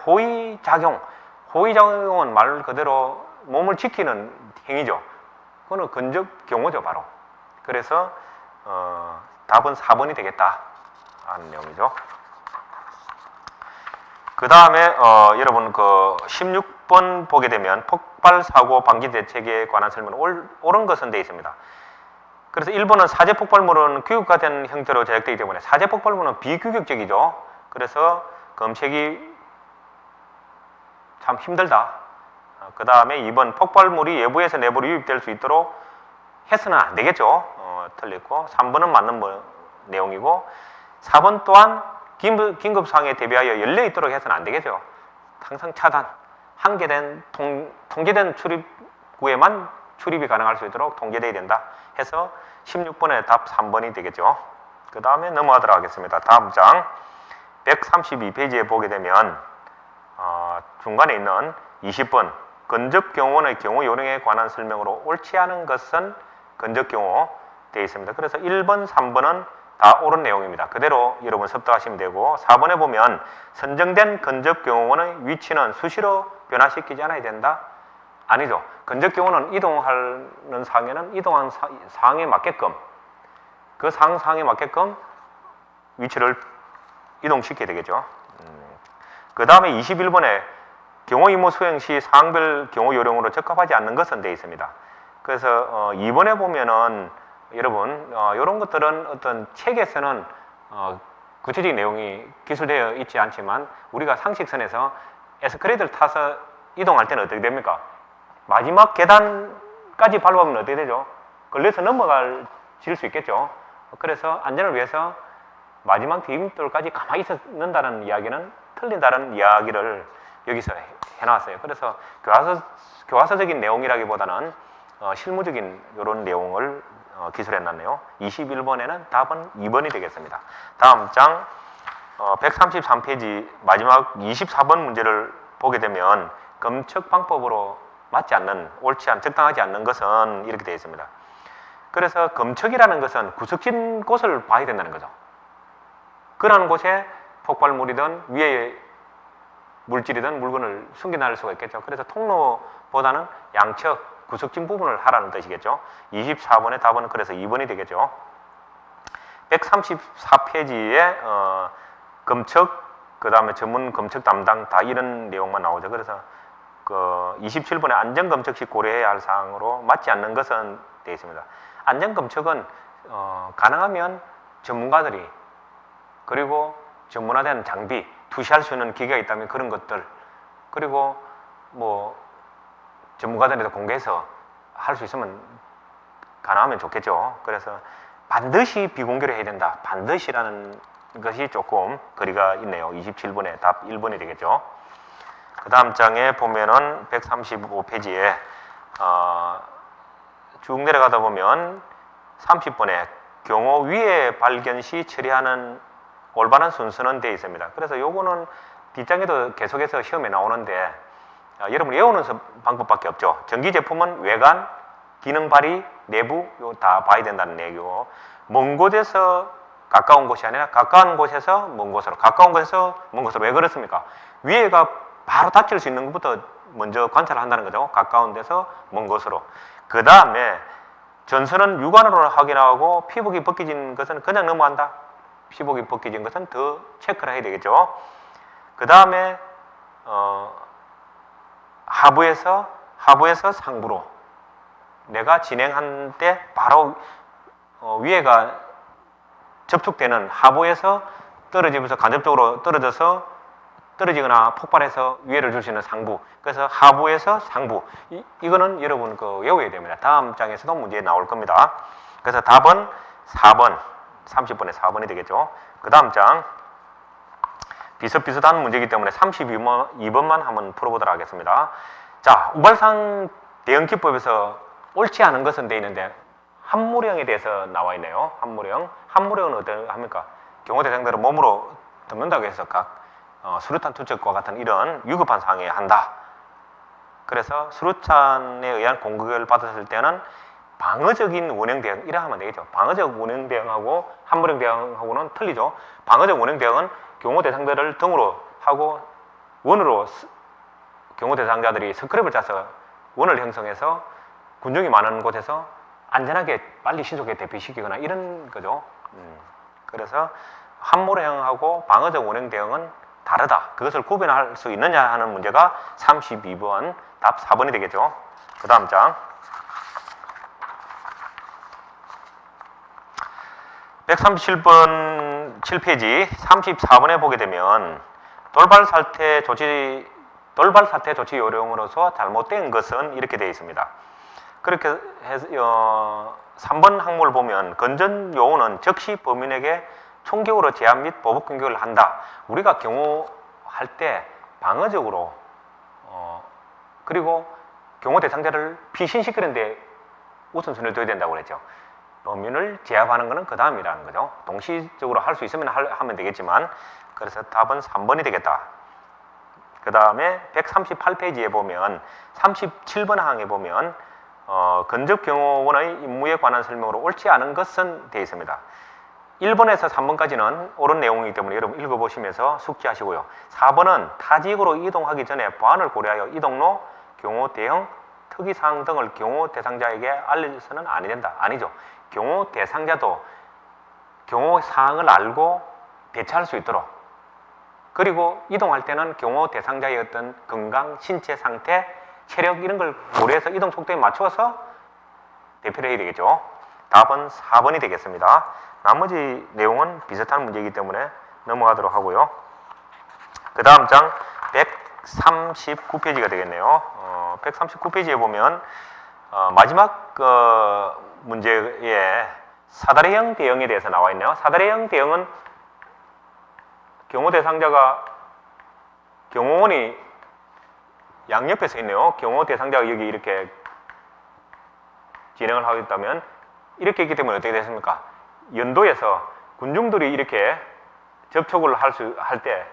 호위작용은 말 그대로 몸을 지키는 행위죠. 그거는 근접 경호죠, 바로. 그래서 답은 4번이 되겠다 하는 내용이죠. 그 다음에 여러분 그 16번 보게 되면 폭발 사고 방지 대책에 관한 설명은 옳은 것은 되어 있습니다. 그래서 1번은 사제 폭발물은 규격화된 형태로 제작되기 때문에 사제 폭발물은 비규격적이죠. 그래서 검색이 참 힘들다. 그 다음에 2번 폭발물이 외부에서 내부로 유입될 수 있도록 해서는 안 되겠죠. 틀렸고 3번은 맞는 내용이고 4번 또한 긴급 상황에 대비하여 열려 있도록 해서는 안 되겠죠. 항상 차단, 한계된 통제된 출입구에만 출입이 가능할 수 있도록 통제되어야 된다 해서 16번의 답 3번이 되겠죠. 그 다음에 넘어가도록 하겠습니다. 다음 장 132페이지에 보게 되면 중간에 있는 20번 근접 경호원의 경우 요령에 관한 설명으로 옳지 않은 것은 근접 경호 되어 있습니다. 그래서 1번, 3번은 다 옳은 내용입니다. 그대로 여러분 습득하시면 되고 4번에 보면 선정된 근접 경호원의 위치는 수시로 변화시키지 않아야 된다? 아니죠. 근접 경호는 이동하는 상황에는 이동한 상황에 맞게끔 그 상황에 맞게끔 위치를 이동시켜야 되겠죠. 그 다음에 21번에 경호 임무 수행 시 상황별 경호 요령으로 적합하지 않는 것은 되어 있습니다. 그래서 2번에 보면은 여러분 이런 것들은 어떤 책에서는 구체적인 내용이 기술되어 있지 않지만 우리가 상식선에서 에스컬레이터를 타서 이동할 때는 어떻게 됩니까? 마지막 계단까지 밟으면 어떻게 되죠? 걸려서 넘어질 수 있겠죠. 그래서 안전을 위해서 마지막 디딤돌까지 가만히 있는다는 이야기는 틀린다는 이야기를 여기서 해놨어요. 그래서 교과서적인 내용이라기보다는 실무적인 이런 내용을 기술해놨네요. 21번에는 답은 2번이 되겠습니다. 다음 장 133페이지 마지막 24번 문제를 보게 되면 검측 방법으로 맞지 않는, 옳지 않, 적당하지 않는 것은 이렇게 되어 있습니다. 그래서 검측이라는 것은 구석진 곳을 봐야 된다는 거죠. 그러한 곳에 폭발물이든 위에 물질이든 물건을 숨겨놔줄 수가 있겠죠. 그래서 통로보다는 양측, 구석진 부분을 하라는 뜻이겠죠. 24번의 답은 그래서 2번이 되겠죠. 134페이지에 검측, 그 다음에 전문 검측 담당 다 이런 내용만 나오죠. 그래서 그 27번에 안전검측 시 고려해야 할 사항으로 맞지 않는 것은 되어 있습니다. 안전검측은 가능하면 전문가들이 그리고 전문화된 장비, 투시할 수 있는 기계가 있다면 그런 것들, 그리고 뭐 전문가들에도 공개해서 할 수 있으면 가능하면 좋겠죠. 그래서 반드시 비공개로 해야 된다. 반드시라는 것이 조금 거리가 있네요. 27번에 답 1번이 되겠죠. 그 다음 장에 보면은 135페이지에 쭉 내려가다 보면 30번에 경호 위에 발견 시 처리하는 올바른 순서는 되어 있습니다. 그래서 요거는 뒷장에도 계속해서 시험에 나오는데 여러분 외우는 방법밖에 없죠. 전기 제품은 외관, 기능 발휘, 내부 요 다 봐야 된다는 얘기고, 먼 곳에서 가까운 곳이 아니라 가까운 곳에서 먼 곳으로, 가까운 곳에서 먼 곳으로. 왜 그렇습니까? 위에가 바로 닥칠 수 있는 것부터 먼저 관찰을 한다는 거죠. 가까운 데서 먼 곳으로. 그 다음에 전선은 육안으로 확인하고 피복이 벗겨진 것은 그냥 넘어간다. 피복이 벗겨진 것은 더 체크를 해야 되겠죠. 그 다음에 하부에서 상부로 내가 진행한 때 바로 위에가 접촉되는 하부에서 떨어지면서 간접적으로 떨어지거나 폭발해서 위해를 줄 수 있는 상부. 그래서 하부에서 상부. 이거는 여러분 외워야 됩니다. 다음 장에서도 문제에 나올 겁니다. 그래서 답은 4번, 30번에 4번이 되겠죠. 그 다음 장 비슷비슷한 문제이기 때문에 32번만 한번 풀어보도록 하겠습니다. 자, 우발상 대응기법에서 옳지 않은 것은 되어 있는데 함무령에 대해서 나와 있네요. 함무령은 어떻게 합니까? 경호 대상자를 몸으로 덮는다고 해서 각 수류탄 투척과 같은 이런 위급한 상황에 한다. 그래서 수류탄에 의한 공격을 받았을 때는 방어적인 원형 대응, 이래 하면 되겠죠. 방어적 원형 대응하고 함무령 대응하고는 틀리죠. 방어적 원형 대응은 경호 대상자를 등으로 하고 원으로 경호 대상자들이 스크랩을 짜서 원을 형성해서 군중이 많은 곳에서 안전하게 빨리 신속하게 대피시키거나 이런 거죠. 그래서 함무령하고 방어적 원형 대응은 다르다. 그것을 구분할 수 있느냐 하는 문제가 32번 답 4번이 되겠죠. 그 다음 장 137번 7페이지 34번에 보게 되면 돌발 사태 조치 요령으로서 잘못된 것은 이렇게 되어 있습니다. 그렇게 해서 3번 항목을 보면 건전 요원은 즉시 범인에게 총격으로 제압 및 보복 공격을 한다. 우리가 경호할 때 방어적으로 그리고 경호 대상자를 피신시키는데 우선순위를 둬야 된다고 그랬죠. 범인을 제압하는 것은 그 다음이라는 거죠. 동시적으로 할 수 있으면 하면 되겠지만, 그래서 답은 3번이 되겠다. 그 다음에 138페이지에 보면 37번 항에 보면 건접경호원의 임무에 관한 설명으로 옳지 않은 것은 되어 있습니다. 1번에서 3번까지는 옳은 내용이기 때문에 여러분 읽어보시면서 숙지하시고요. 4번은 타직으로 이동하기 전에 보안을 고려하여 이동로, 경호 대응, 특이사항 등을 경호 대상자에게 알려서는 아니 된다. 아니죠. 경호 대상자도 경호 사항을 알고 대처할 수 있도록, 그리고 이동할 때는 경호 대상자의 어떤 건강, 신체 상태, 체력 이런 걸 고려해서 이동 속도에 맞추어서 대피를 해야 되겠죠. 답은 4번이 되겠습니다. 나머지 내용은 비슷한 문제이기 때문에 넘어가도록 하고요. 그 다음 장 139페이지가 되겠네요. 139페이지에 보면 마지막 문제에 사다리형 대형에 대해서 나와 있네요. 사다리형 대형은 경호 대상자가 경호원이 양옆에 서 있네요. 경호 대상자가 여기 이렇게 진행을 하고 있다면 이렇게 있기 때문에 어떻게 됐습니까? 연도에서 군중들이 이렇게 접촉을 할 때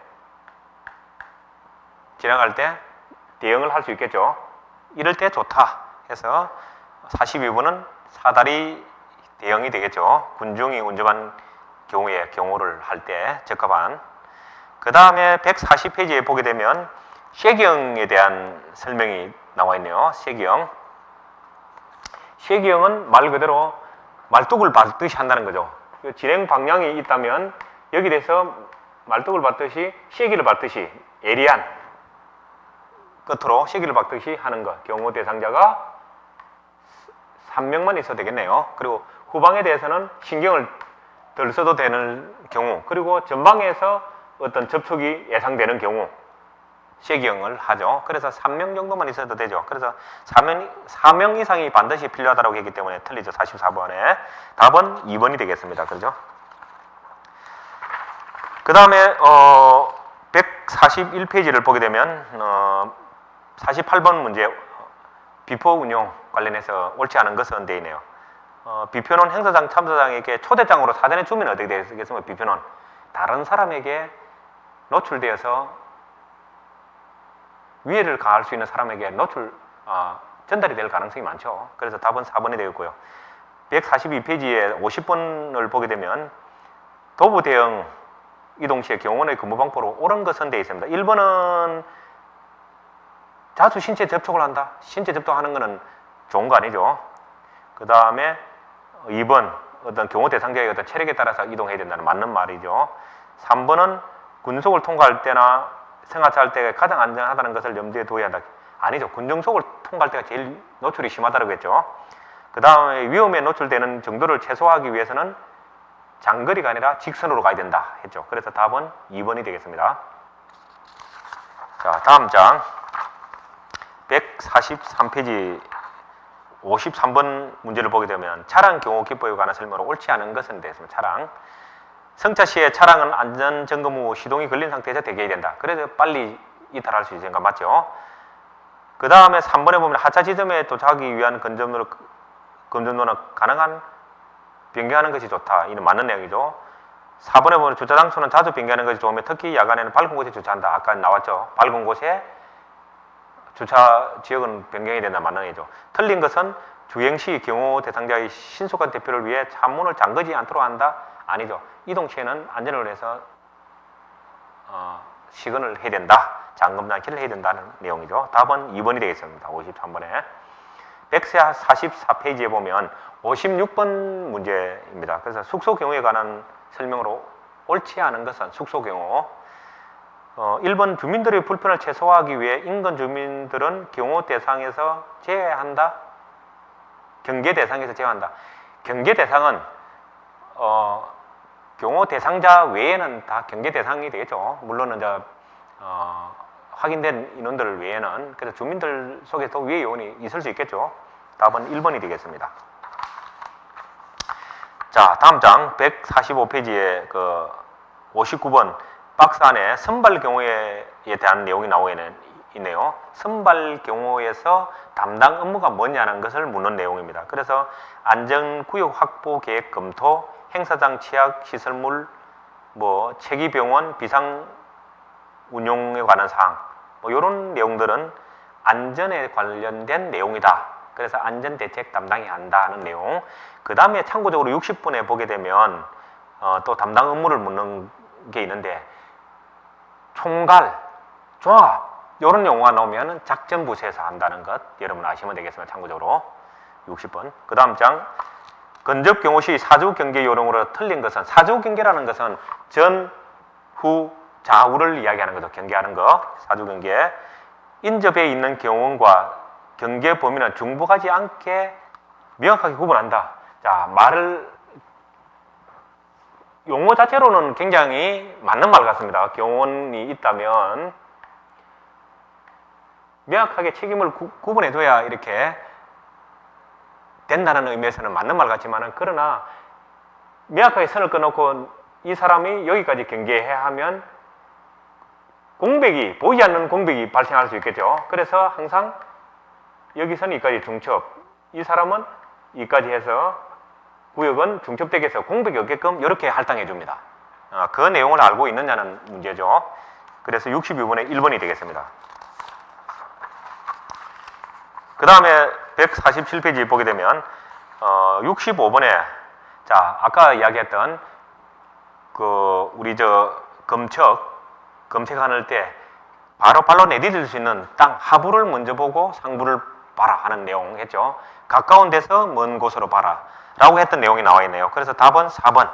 지나갈 때 대응을 할 수 있겠죠. 이럴 때 좋다 해서 42번은 사다리 대응이 되겠죠. 군중이 운전한 경우에 경호를 할 때 적합한. 그 다음에 140페이지에 보게 되면 쉐기형에 대한 설명이 나와 있네요. 쉐기형. 쉐기형은 말 그대로 말뚝을 밟듯이 한다는 거죠. 진행 방향이 있다면 여기 대해서 말뚝을 밟듯이 쉐기를 밟듯이 예리한 끝으로 쉐기를 밟듯이 하는 것. 경호 대상자가 3명만 있어도 되겠네요. 그리고 후방에 대해서는 신경을 덜 써도 되는 경우, 그리고 전방에서 어떤 접촉이 예상되는 경우 쉐기형을 하죠. 그래서 3명 정도만 있어도 되죠. 그래서 4명 이상이 반드시 필요하다고 했기 때문에 틀리죠. 44번에. 답은 2번이 되겠습니다. 그렇죠? 그 다음에 141페이지를 보게 되면 48번 문제 비표 운용 관련해서 옳지 않은 것은 되어 있네요. 비표는 행사장 참사장에게 초대장으로 사전에 주면 어떻게 되겠습니까? 비표는 다른 사람에게 노출되어서 위해를 가할 수 있는 사람에게 전달이 될 가능성이 많죠. 그래서 답은 4번이 되겠고요. 142페이지에 50번을 보게 되면 도보 대응 이동 시에 경호원의 근무 방법으로 옳은 것은 되어 있습니다. 1번은 자주 신체 접촉을 한다. 신체 접촉하는 것은 좋은 거 아니죠. 그 다음에 2번 어떤 경호 대상자의 어떤 체력에 따라서 이동해야 된다는 맞는 말이죠. 3번은 군속을 통과할 때나 승하차할 때가 가장 안전하다는 것을 염두에 둬야 한다. 아니죠. 군정속을 통과할 때가 제일 노출이 심하다고 했죠. 그 다음에 위험에 노출되는 정도를 최소화하기 위해서는 장거리가 아니라 직선으로 가야 된다 했죠. 그래서 답은 2번이 되겠습니다. 자, 다음 장 143페이지 53번 문제를 보게 되면 차량 경호 기법에 관한 설명으로 옳지 않은 것은 되겠습니다. 차량. 승차 시에 차량은 안전점검 후 시동이 걸린 상태에서 대기해야 된다. 그래서 빨리 이탈할 수 있으니까 맞죠. 그 다음에 3번에 보면 하차 지점에 도착하기 위한 건전로는 가능한 변경하는 것이 좋다. 이는 맞는 내용이죠. 4번에 보면 주차 장소는 자주 변경하는 것이 좋으며 특히 야간에는 밝은 곳에 주차한다. 아까 나왔죠. 밝은 곳에 주차 지역은 변경해야 된다. 맞는 얘기죠. 틀린 것은 주행 시 경호 대상자의 신속한 대피를 위해 차문을 잠그지 않도록 한다. 아니죠. 이동 시에는 안전을 위해서 시근을 해야 된다. 잠금 장치를 해야 된다는 내용이죠. 답은 2번이 되겠습니다. 53번에. 144페이지에 보면 56번 문제입니다. 그래서 숙소 경호에 관한 설명으로 옳지 않은 것은 숙소 경호. 1번 주민들의 불편을 최소화하기 위해 인근 주민들은 경호 대상에서 제외한다. 경계 대상에서 제외한다. 경계 대상은 경호 대상자 외에는 다 경계 대상이 되겠죠. 물론 이제 확인된 인원들 외에는. 그래서 주민들 속에서 위의 요원이 있을 수 있겠죠. 답은 1번이 되겠습니다. 자, 다음 장 145페이지에 59번 박스 안에 선발 경호에 대한 내용이 나오고 있네요. 선발 경호에서 담당 업무가 뭐냐는 것을 묻는 내용입니다. 그래서 안전구역 확보 계획 검토, 행사장 취약 시설물, 체기병원 비상 운용에 관한 사항, 이런 내용들은 안전에 관련된 내용이다. 그래서 안전대책 담당이 한다는 내용. 그 다음에 참고적으로 60분에 보게 되면 또 담당 업무를 묻는 게 있는데 총괄, 조합 이런 용어가 나오면 작전부서에서 한다는 것 여러분 아시면 되겠습니다. 참고적으로 60번. 그 다음 장 근접 경호 시 사주 경계 요령으로 틀린 것은, 사주 경계라는 것은 전 후 좌우를 이야기하는 거죠. 경계하는 거. 사주 경계. 인접해 있는 경원과 경계 범위는 중복하지 않게 명확하게 구분한다. 자, 말을 용어 자체로는 굉장히 맞는 말 같습니다. 경원이 있다면 명확하게 책임을 구분해둬야 이렇게 된다는 의미에서는 맞는 말 같지만, 그러나 명확하게 선을 끊어놓고 이 사람이 여기까지 경계해야 하면 공백이, 보이지 않는 공백이 발생할 수 있겠죠. 그래서 항상 여기서는 이까지 중첩, 이 사람은 이까지 해서 구역은 중첩되게 해서 공백이 없게끔 이렇게 할당해 줍니다. 그 내용을 알고 있느냐는 문제죠. 그래서 62번에 1번이 되겠습니다. 그 다음에 147페이지 보게 되면 65번에 자, 아까 이야기했던 그 우리 검색하는 때 바로 발로 내디딜 수 있는 땅 하부를 먼저 보고 상부를 봐라 하는 내용 했죠. 가까운 데서 먼 곳으로 봐라 라고 했던 내용이 나와 있네요. 그래서 답은 4번.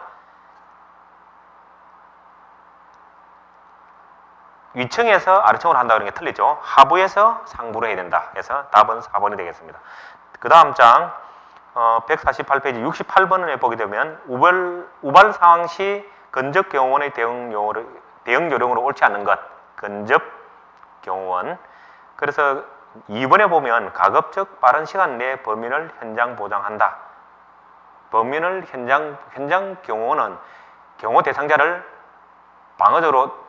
위층에서 아래층으로 한다는 게 틀리죠. 하부에서 상부로 해야 된다. 그래서 답은 4번이 되겠습니다. 그 다음 장 148페이지 68번에 보게 되면 우발 상황 시 근접 경호원의 대응 요령으로 옳지 않는 것. 근접 경호원. 그래서 2번에 보면 가급적 빠른 시간 내에 범인을 현장 보장한다. 범인을 현장 경호원은 경호 대상자를 방어적으로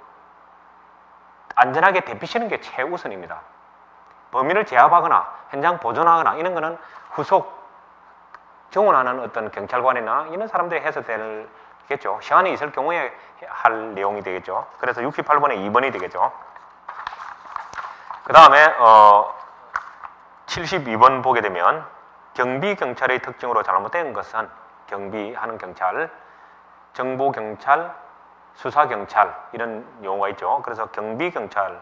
안전하게 대피시는 게 최우선입니다. 범인을 제압하거나 현장 보존하거나 이런 거는 후속 정원하는 어떤 경찰관이나 이런 사람들이 해서 되겠죠. 시간이 있을 경우에 할 내용이 되겠죠. 그래서 68번에 2번이 되겠죠. 그 다음에 72번 보게 되면 경비경찰의 특징으로 잘못된 것은 경비하는 경찰, 정보경찰, 수사경찰 이런 용어가 있죠. 그래서 경비경찰의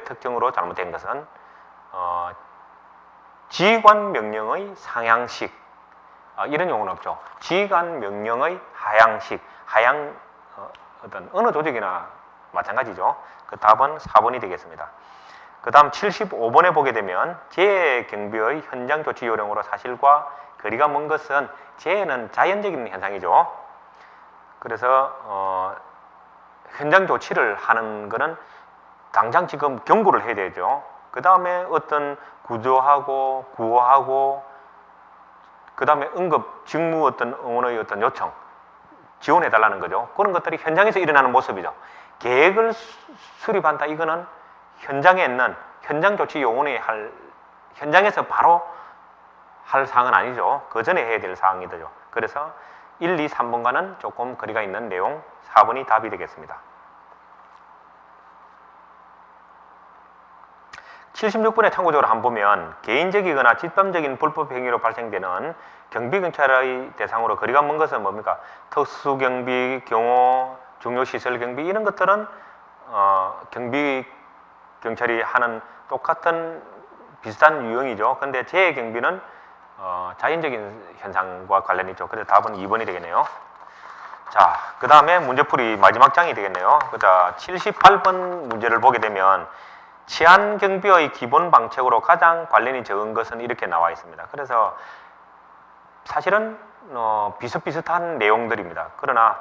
특징으로 잘못된 것은 지휘관 명령의 상향식 이런 용어는 없죠. 지휘관 명령의 하향식, 하향 어떤 어느 조직이나 마찬가지죠. 그 답은 4번이 되겠습니다. 그 다음 75번에 보게 되면 재해경비의 현장 조치 요령으로 사실과 거리가 먼 것은 재해는 자연적인 현상이죠. 그래서 현장 조치를 하는 거는 당장 지금 경고를 해야 되죠. 그 다음에 어떤 구조하고 구호하고 그 다음에 응급 직무 어떤 응원의 어떤 요청 지원해 달라는 거죠. 그런 것들이 현장에서 일어나는 모습이죠. 계획을 수립한다 이거는 현장에 있는 현장 조치 요원이 현장에서 바로 할 사항은 아니죠. 그 전에 해야 될 사항이죠. 그래서 1, 2, 3번과는 조금 거리가 있는 내용 4번이 답이 되겠습니다. 76번에 참고적으로 한번 보면 개인적이거나 집단적인 불법 행위로 발생되는 경비경찰의 대상으로 거리가 먼 것은 뭡니까? 특수경비, 경호, 중요시설경비 이런 것들은 경비경찰이 하는 똑같은 비슷한 유형이죠. 근데 재해경비는 자연적인 현상과 관련이 있죠. 그래서 답은 2번이 되겠네요. 자, 그 다음에 문제풀이 마지막 장이 되겠네요. 자, 78번 문제를 보게 되면 치안경비의 기본 방책으로 가장 관련이 적은 것은 이렇게 나와 있습니다. 그래서 사실은 비슷비슷한 내용들입니다. 그러나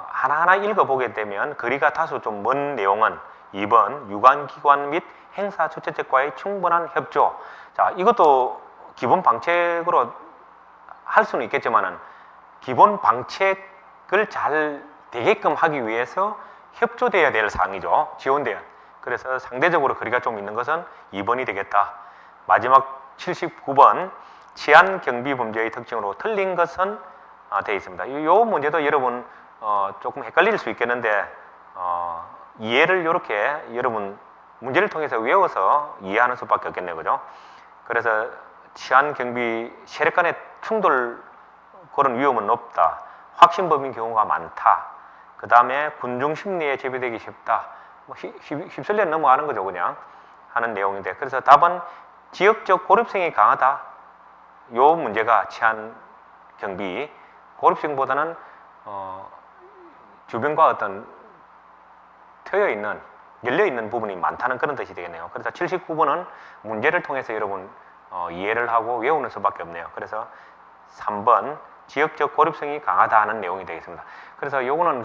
하나하나 읽어보게 되면 거리가 다소 좀 먼 내용은 2번 유관기관 및 행사 주최측과의 충분한 협조. 자, 이것도 기본 방책으로 할 수는 있겠지만은 기본 방책을 잘 되게끔 하기 위해서 협조돼야 될 사항이죠. 지원돼야. 그래서 상대적으로 거리가 좀 있는 것은 2번이 되겠다. 마지막 79번 치안경비범죄의 특징으로 틀린 것은 되어 있습니다. 이 문제도 여러분 조금 헷갈릴 수 있겠는데 이해를 이렇게 여러분 문제를 통해서 외워서 이해하는 수밖에 없겠네요. 그죠? 그래서 치안경비 세력 간의 충돌 그런 위험은 높다. 확신범인 경우가 많다. 그 다음에 군중 심리에 재배되기 쉽다. 휩쓸려 넘어가는 거죠. 그냥 하는 내용인데 그래서 답은 지역적 고립성이 강하다. 요 문제가 치안경비 고립성보다는 주변과 어떤 트여 있는 열려 있는 부분이 많다는 그런 뜻이 되겠네요. 그래서 79번은 문제를 통해서 여러분 이해를 하고 외우는 수밖에 없네요. 그래서 3번 지역적 고립성이 강하다 하는 내용이 되겠습니다. 그래서 요거는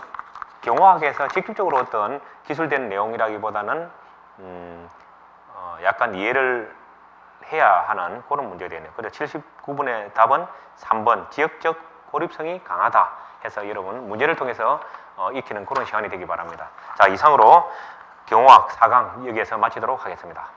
경호학에서 직접적으로 어떤 기술된 내용이라기보다는 약간 이해를 해야 하는 그런 문제가 되네요. 그래서 79번의 답은 3번 지역적 고립성이 강하다 해서 여러분 문제를 통해서 익히는 그런 시간이 되기 바랍니다. 자, 이상으로 경호학 4강 여기에서 마치도록 하겠습니다.